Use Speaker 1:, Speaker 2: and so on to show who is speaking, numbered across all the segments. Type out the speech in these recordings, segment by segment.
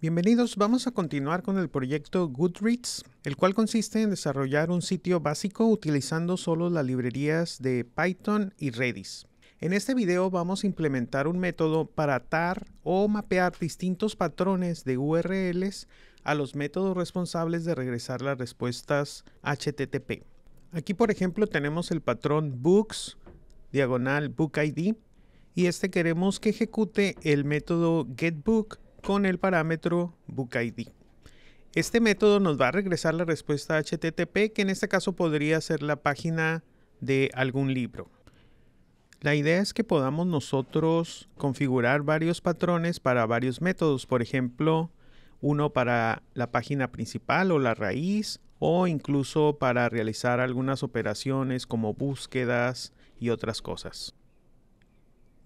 Speaker 1: Bienvenidos, vamos a continuar con el proyecto Goodreads, el cual consiste en desarrollar un sitio básico utilizando solo las librerías de Python y Redis. En este video vamos a implementar un método para atar o mapear distintos patrones de URLs a los métodos responsables de regresar las respuestas HTTP. Aquí, por ejemplo, tenemos el patrón books, /bookid, y queremos que ejecute el método getBook con el parámetro bookid. Este método nos va a regresar la respuesta HTTP, que en este caso podría ser la página de algún libro. La idea es que podamos nosotros configurar varios patrones para varios métodos, por ejemplo, uno para la página principal o la raíz, o incluso para realizar algunas operaciones como búsquedas y otras cosas.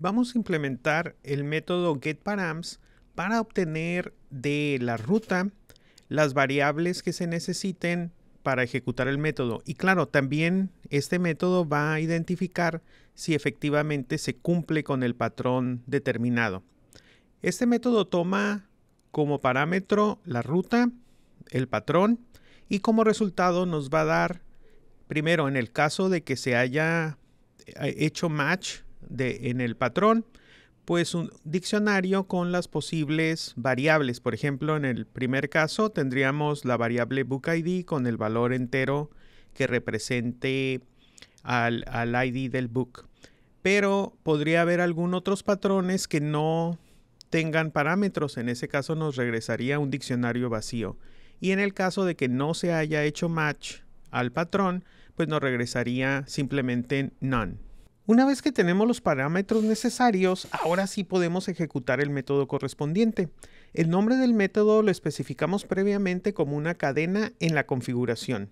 Speaker 1: Vamos a implementar el método getParams para obtener de la ruta las variables que se necesiten para ejecutar el método. Y claro, también este método va a identificar si efectivamente se cumple con el patrón determinado. Este método toma como parámetro la ruta, el patrón, y como resultado nos va a dar, primero, en el caso de que se haya hecho match en el patrón, pues un diccionario con las posibles variables. Por ejemplo, en el primer caso tendríamos la variable bookid con el valor entero que represente al ID del book. Pero podría haber algunos otros patrones que no tengan parámetros. En ese caso nos regresaría un diccionario vacío. Y en el caso de que no se haya hecho match al patrón, pues nos regresaría simplemente none. Una vez que tenemos los parámetros necesarios, ahora sí podemos ejecutar el método correspondiente. El nombre del método lo especificamos previamente como una cadena en la configuración.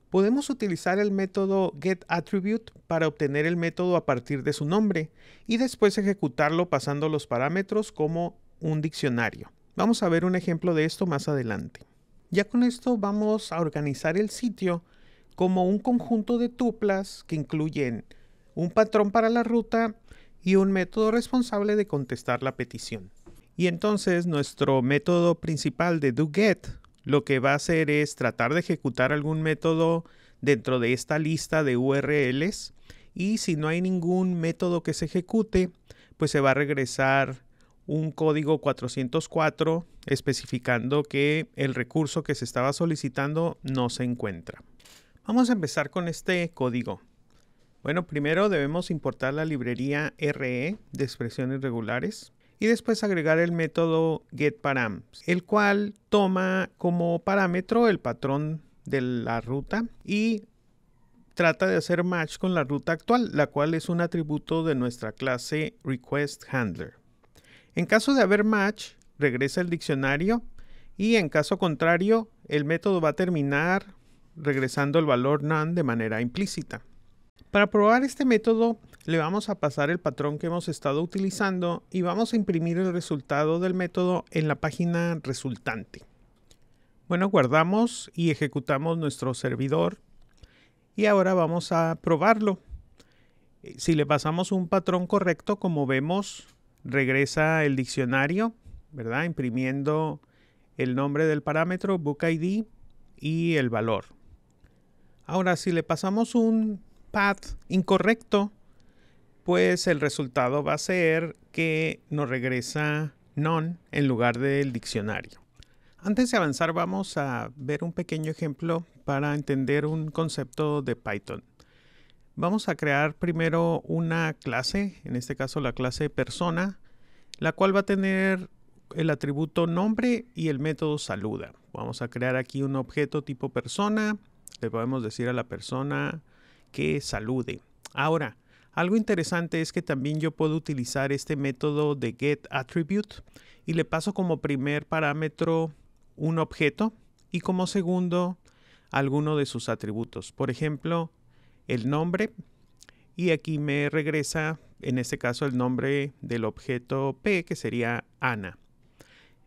Speaker 1: Podemos utilizar el método getAttribute para obtener el método a partir de su nombre y después ejecutarlo pasando los parámetros como un diccionario. Vamos a ver un ejemplo de esto más adelante. Ya con esto vamos a organizar el sitio como un conjunto de tuplas que incluyen un patrón para la ruta y un método responsable de contestar la petición. Y entonces nuestro método principal de doGet lo que va a hacer es tratar de ejecutar algún método dentro de esta lista de URLs, y si no hay ningún método que se ejecute, pues se va a regresar un código 404 especificando que el recurso que se estaba solicitando no se encuentra. Vamos a empezar con este código. Bueno, primero debemos importar la librería RE de expresiones regulares y después agregar el método getParams, el cual toma como parámetro el patrón de la ruta y trata de hacer match con la ruta actual, la cual es un atributo de nuestra clase requestHandler. En caso de haber match, regresa el diccionario, y en caso contrario, el método va a terminar regresando el valor none de manera implícita. Para probar este método, le vamos a pasar el patrón que hemos estado utilizando y vamos a imprimir el resultado del método en la página resultante. Bueno, guardamos y ejecutamos nuestro servidor y ahora vamos a probarlo. Si le pasamos un patrón correcto, como vemos, regresa el diccionario, ¿verdad? Imprimiendo el nombre del parámetro bookid y el valor. Ahora, si le pasamos un path incorrecto, pues el resultado va a ser que nos regresa none en lugar del diccionario. Antes de avanzar, vamos a ver un pequeño ejemplo para entender un concepto de Python. Vamos a crear primero una clase, en este caso la clase persona, la cual va a tener el atributo nombre y el método saluda. Vamos a crear aquí un objeto tipo persona. Le podemos decir a la persona que salude. Ahora, algo interesante es que también yo puedo utilizar este método de getAttribute y le paso como primer parámetro un objeto y como segundo alguno de sus atributos. Por ejemplo, el nombre, y aquí me regresa en este caso el nombre del objeto P, que sería Ana.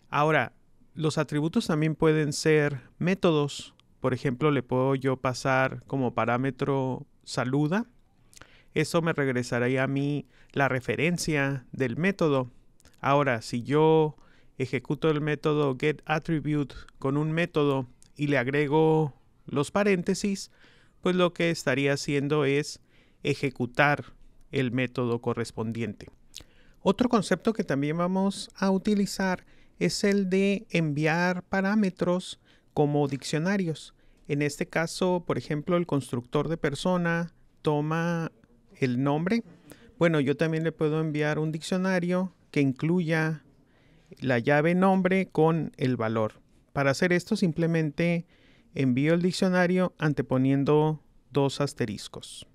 Speaker 1: Ahora, los atributos también pueden ser métodos. Por ejemplo, le puedo yo pasar como parámetro saluda. Eso me regresará a mí la referencia del método. Ahora, si yo ejecuto el método getAttribute con un método y le agrego los paréntesis, pues lo que estaría haciendo es ejecutar el método correspondiente. Otro concepto que también vamos a utilizar es el de enviar parámetros como diccionarios. En este caso, por ejemplo, el constructor de persona toma el nombre. Bueno, yo también le puedo enviar un diccionario que incluya la llave nombre con el valor. Para hacer esto simplemente envío el diccionario anteponiendo 2 asteriscos.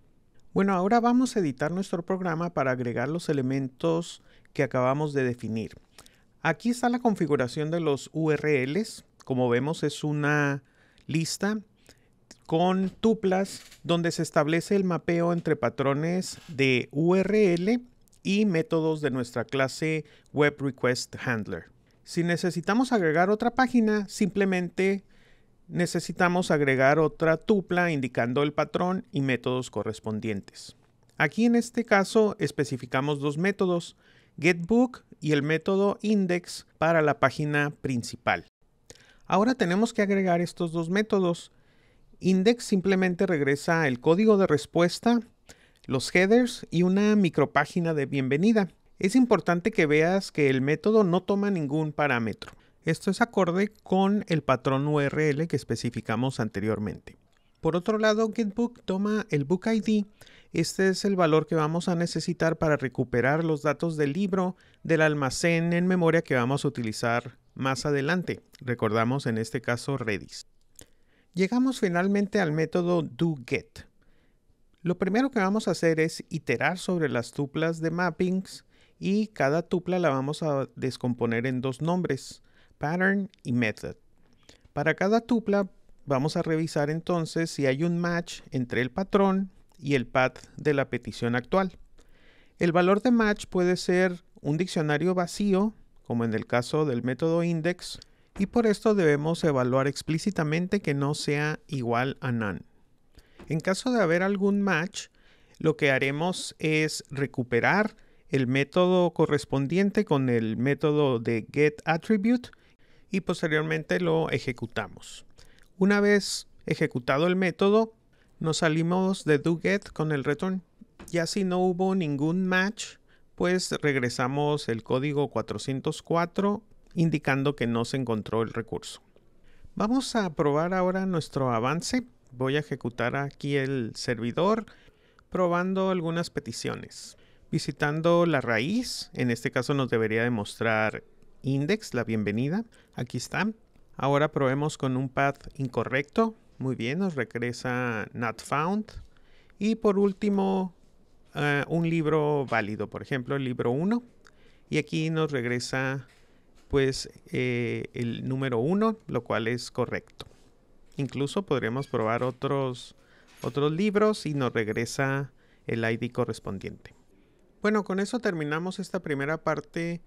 Speaker 1: Bueno, ahora vamos a editar nuestro programa para agregar los elementos que acabamos de definir. Aquí está la configuración de los URLs. Como vemos, es una lista con tuplas donde se establece el mapeo entre patrones de URL y métodos de nuestra clase WebRequestHandler. Si necesitamos agregar otra página, simplemente necesitamos agregar otra tupla indicando el patrón y métodos correspondientes. Aquí en este caso especificamos 2 métodos, getBook y el método index para la página principal. Ahora tenemos que agregar estos 2 métodos. Index simplemente regresa el código de respuesta, los headers y una micropágina de bienvenida. Es importante que veas que el método no toma ningún parámetro. Esto es acorde con el patrón URL que especificamos anteriormente. Por otro lado, getBook toma el book ID. Este es el valor que vamos a necesitar para recuperar los datos del libro del almacén en memoria que vamos a utilizar más adelante. Recordamos en este caso Redis. Llegamos finalmente al método doGet. Lo primero que vamos a hacer es iterar sobre las tuplas de mappings y cada tupla la vamos a descomponer en 2 nombres, pattern y method. Para cada tupla vamos a revisar entonces si hay un match entre el patrón y el path de la petición actual. El valor de match puede ser un diccionario vacío, como en el caso del método index, y por esto debemos evaluar explícitamente que no sea igual a none. En caso de haber algún match, lo que haremos es recuperar el método correspondiente con el método de getAttribute y posteriormente lo ejecutamos. Una vez ejecutado el método, nos salimos de doGet con el return. Ya si no hubo ningún match, pues regresamos el código 404 indicando que no se encontró el recurso. Vamos a probar ahora nuestro avance. Voy a ejecutar aquí el servidor probando algunas peticiones. Visitando la raíz, en este caso nos debería demostrar index, la bienvenida. Aquí está. Ahora probemos con un path incorrecto. Muy bien, nos regresa not found. Y por último, un libro válido, por ejemplo, el libro 1. Y aquí nos regresa pues el número 1, lo cual es correcto. Incluso podríamos probar otros libros y nos regresa el ID correspondiente. Bueno, con eso terminamos esta primera parte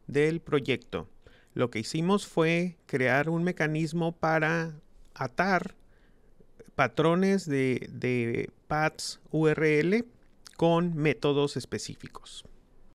Speaker 1: del proyecto. Lo que hicimos fue crear un mecanismo para atar patrones de paths URL con métodos específicos.